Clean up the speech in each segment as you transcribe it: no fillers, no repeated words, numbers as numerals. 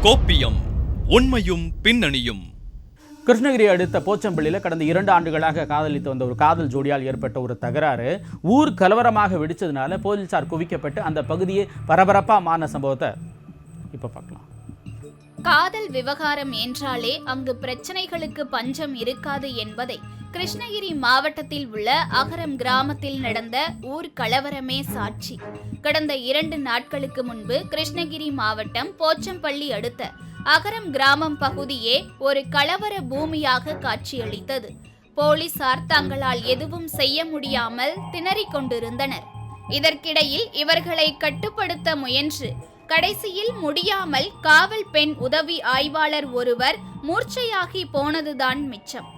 கோப்பியம் உண்மையும் பின்னணியும். கிருஷ்ணகிரி அடுத்த போச்சம்பள்ளியில் கடந்த 2 ஆண்டுகளாக காதலித்து வந்த ஒரு காதல் ஜோடியால் ஏற்பட்ட ஒரு தகராறு ஊர் கலவரமாக வெடிச்சதுனால போலீசார் குவிக்கப்பட்டு அந்த பகுதியை பரபரப்பாக மாறின சம்பவத்தை இப்போ பார்க்கலாம். காதல் விவகாரம் என்றாலே அங்கு பிரச்சனைகளுக்கு பஞ்சம் இருக்காது என்பதை கிருஷ்ணகிரி மாவட்டத்தில் உள்ள அகரம் கிராமத்தில் நடந்த ஊர் கலவரமே சாட்சி. கடந்த 2 நாட்களுக்கு முன்பு கிருஷ்ணகிரி மாவட்டம் போச்சம்பள்ளி அடுத்த அகரம் கிராமம் பகுதியே ஒரு கலவர பூமியாக காட்சியளித்தது. போலீசார் தங்களால் எதுவும் செய்ய முடியாமல் திணறிக் கொண்டிருந்தனர். இதற்கிடையில் இவர்களை கட்டுப்படுத்த முயன்று கடைசியில் முடியாமல் காவல் பெண் உதவி ஆய்வாளர் ஒருவர் மூர்ச்சையாகி போனதுதான் மிச்சம்.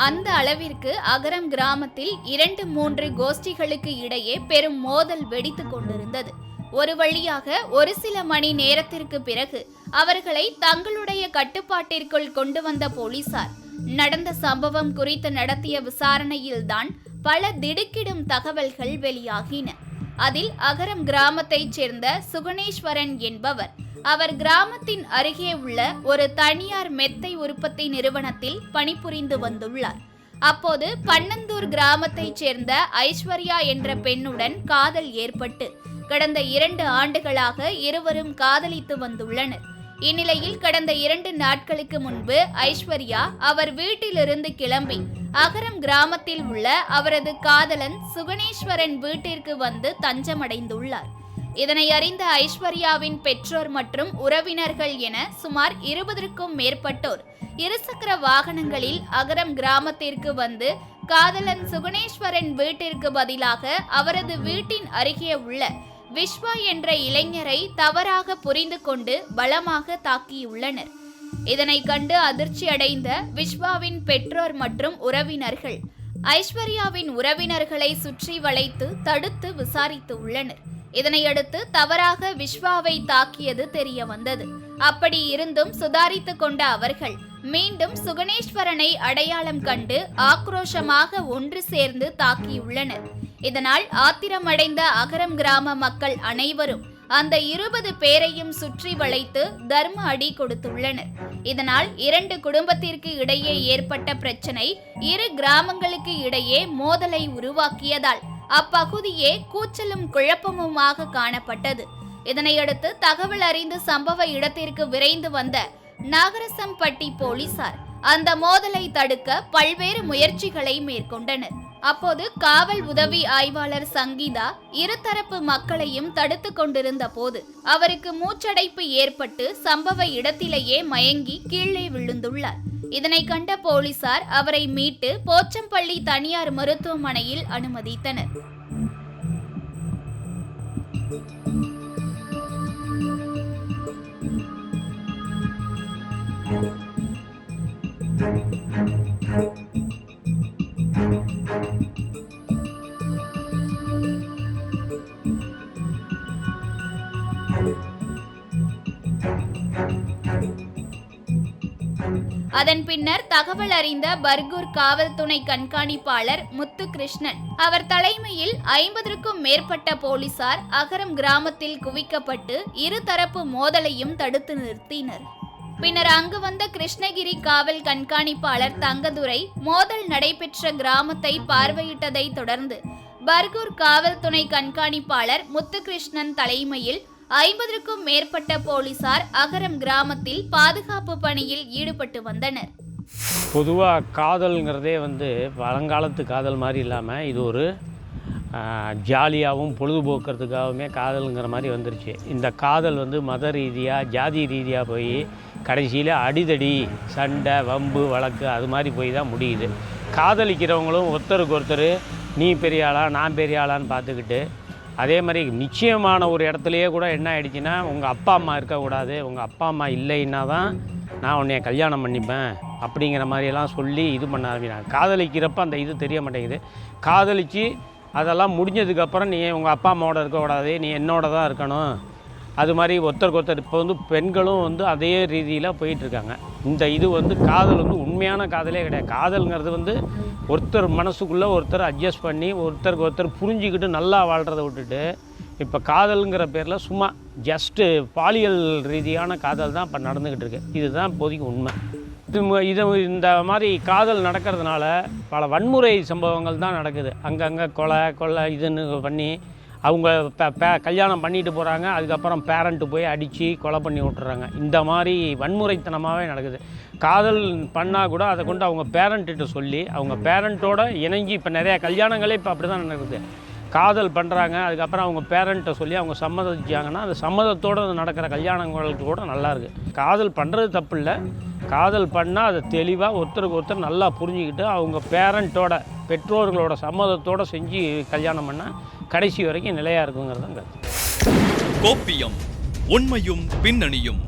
அந்த அளவிற்கு அகரம் கிராமத்தில் 2-3 கோஷ்டிகளுக்கு இடையே பெரும் மோதல் வெடித்து கொண்டிருந்தது. ஒரு வழியாக ஒரு சில மணி நேரத்திற்கு பிறகு அவர்களை தங்களுடைய கட்டுப்பாட்டிற்குள் கொண்டு வந்த போலீசார் நடந்த சம்பவம் குறித்து நடத்திய விசாரணையில்தான் பல திடுக்கிடும் தகவல்கள் வெளியாகின. அதில் அகரம் கிராமத்தைச் சேர்ந்த சுகுணேஸ்வரன் என்பவர் அவர் கிராமத்தின் அருகே உள்ள ஒரு தனியார் மெத்தை உற்பத்தி நிறுவனத்தில் பணிபுரிந்து வந்துள்ளார். அப்போது பன்னந்தூர் கிராமத்தைச் சேர்ந்த ஐஸ்வர்யா என்ற பெண்ணுடன் காதல் ஏற்பட்டு கடந்த 2 ஆண்டுகளாக இருவரும் காதலித்து வந்துள்ளனர். இந்நிலையில் கடந்த 2 நாட்களுக்கு முன்பு ஐஸ்வர்யா அவர் வீட்டிலிருந்து கிளம்பி அகரம் கிராமத்தில் உள்ள அவரது காதலன் சுகுணேஸ்வரன் வீட்டிற்கு வந்து தஞ்சமடைந்துள்ளார். இதனை அறிந்த ஐஸ்வர்யாவின் பெற்றோர் மற்றும் உறவினர்கள் என சுமார் 20க்கும் மேற்பட்டோர் இருசக்கர வாகனங்களில் அகரம் கிராமத்திற்கு வந்து காதலன் சுகுணேஸ்வரன் வீட்டிற்கு பதிலாக அவரது வீட்டின் அருகே உள்ள விஸ்வா என்ற இளைஞரை தவறாக புரிந்து கொண்டு பலமாக தாக்கியுள்ளனர். இதனை கண்டு அதிர்ச்சி அடைந்த விஸ்வாவின் பெற்றோர் மற்றும் உறவினர்கள் ஐஸ்வர்யாவின் உறவினர்களை சுற்றி வளைத்து தடுத்து விசாரித்து உள்ளனர். இதனையடுத்து தவறாக விஸ்வாவை தாக்கியது தெரிய வந்தது. அப்படி இருந்தும் சுதாரித்து கொண்ட அவர்கள் மீண்டும் சுகுணேஸ்வரனை அடையாளம் கண்டு ஆக்ரோஷமாக ஒன்று சேர்ந்து தாக்கியுள்ளனர். இதனால் ஆத்திரமடைந்த அகரம் கிராம மக்கள் அனைவரும் அந்த 20 பேரையும் சுற்றி வளைத்து தர்ம அடி கொடுத்துள்ளனர். இதனால் 2 குடும்பத்திற்கு இடையே ஏற்பட்ட பிரச்சனை 2 கிராமங்களுக்கு இடையே மோதலை உருவாக்கியதால் அப்பகுதியே கூச்சலும் குழப்பமுமாக காணப்பட்டது. இதனையடுத்து தகவல் அறிந்து சம்பவ இடத்திற்கு விரைந்து வந்த நாகரசம்பட்டி போலீசார் அந்த மோதலை தடுக்க பல்வேறு முயற்சிகளை மேற்கொண்டனர். அப்போது காவல் உதவி ஆய்வாளர் சங்கீதா இருதரப்பு மக்களையும் தடுத்து கொண்டிருந்த போது அவருக்கு மூச்சடைப்பு ஏற்பட்டு சம்பவ இடத்திலேயே மயங்கி கீழே விழுந்துள்ளார். இதனை கண்ட போலீசார் அவரை மீட்டு போச்சம்பள்ளி தனியார் மருத்துவமனையில் அனுமதித்தனர். அதன் பின்னர் தகவல் அறிந்த பர்கூர் காவல் துணை கண்காணிப்பாளர் முத்துகிருஷ்ணன் அவர் தலைமையில் 50க்கும் மேற்பட்ட போலீசார் அகரம் கிராமத்தில் குவிக்கப்பட்டு இருதரப்பு மோதலையும் தடுத்து நிறுத்தினர். பின்னர் அங்கு வந்த கிருஷ்ணகிரி காவல் கண்காணிப்பாளர் தங்கதுரை மோதல் நடைபெற்ற கிராமத்தை பார்வையிட்டதை தொடர்ந்து பர்கூர் காவல் துணை கண்காணிப்பாளர் முத்துகிருஷ்ணன் தலைமையில் 50க்கும் மேற்பட்ட போலீசார் அகரம் கிராமத்தில் பாதுகாப்பு பணியில் ஈடுபட்டு வந்தனர். பொதுவாக காதல்ங்கிறதே பழங்காலத்து காதல் மாதிரி இல்லாமல் இது ஒரு ஜாலியாகவும் பொழுதுபோக்குறதுக்காகவுமே காதலுங்கிற மாதிரி வந்துருச்சு. இந்த காதல் மத ரீதியாக ஜாதி ரீதியாக போய் கடைசியில் அடிதடி சண்டை வம்பு வழக்கு அது மாதிரி போய் தான் முடியுது. காதலிக்கிறவங்களும் ஒருத்தருக்கு ஒருத்தர் நீ பெரிய ஆளா நான் பெரிய ஆளான்னு பார்த்துக்கிட்டு அதே மாதிரி நிச்சயமான ஒரு இடத்துலையே கூட என்ன ஆகிடுச்சின்னா உங்கள் அப்பா அம்மா இருக்கக்கூடாது, உங்கள் அப்பா அம்மா இல்லைன்னா தான் நான் உன்னைய கல்யாணம் பண்ணிப்பேன் அப்படிங்கிற மாதிரியெல்லாம் சொல்லி இது பண்ண ஆரம்பிக்கிறாங்க. காதலிக்கிறப்ப அந்த இது தெரிய மாட்டேங்குது. காதலித்து அதெல்லாம் முடிஞ்சதுக்கப்புறம் நீ உங்கள் அப்பா அம்மாவோட இருக்கக்கூடாது, நீ என்னோட தான் இருக்கணும், அது மாதிரி ஒருத்தருக்கு ஒருத்தர் இப்போ பெண்களும் அதே ரீதியில் போயிட்டுருக்காங்க. இந்த இது காதல் உண்மையான காதலே கிடையாது. காதல்ங்கிறது ஒருத்தர் மனசுக்குள்ளே ஒருத்தர் அட்ஜஸ்ட் பண்ணி ஒருத்தருக்கு ஒருத்தர் புரிஞ்சுக்கிட்டு நல்லா வாழ்கிறத விட்டுட்டு இப்போ காதலுங்கிற பேரில் சும்மா ஜஸ்ட்டு பாலியல் ரீதியான காதல் தான் இப்போ நடந்துக்கிட்டு இருக்கு. இதுதான் இப்போதைக்கு உண்மை. இது இந்த மாதிரி காதல் நடக்கிறதுனால பல வன்முறை சம்பவங்கள் தான் நடக்குது. அங்கங்கே கொலை இதுன்னு பண்ணி அவங்க கல்யாணம் பண்ணிட்டு போகிறாங்க, அதுக்கப்புறம் பேரண்ட்டு போய் அடித்து கொலை பண்ணி விட்டுறாங்க. இந்த மாதிரி வன்முறைத்தனமாகவே நடக்குது. காதல் பண்ணால் கூட அதை கொண்டு அவங்க பேரண்ட்டிட்ட சொல்லி அவங்க பேரண்ட்டோட இணங்கி இப்போ நிறையா கல்யாணங்களே இப்போ அப்படி தான் நடக்குது. காதல் பண்ணுறாங்க, அதுக்கப்புறம் அவங்க பேரண்ட்டை சொல்லி அவங்க சம்மதிச்சாங்கன்னா அந்த சம்மதத்தோடு நடக்கிற கல்யாணங்களுக்கு கூட நல்லாயிருக்கு. காதல் பண்ணுறது தப்பு இல்லை. காதல் பண்ணால் அதை தெளிவாக ஒருத்தருக்கு ஒருத்தர் நல்லா புரிஞ்சுக்கிட்டு அவங்க பேரண்ட்டோட பெற்றோர்களோட சம்மதத்தோடு செஞ்சு கல்யாணம் பண்ணால் கடைசி வரைக்கும் நிலையாக இருக்குங்கிறது தான் கருத்து. கோப்பியம் உண்மையும் பின்னணியும்.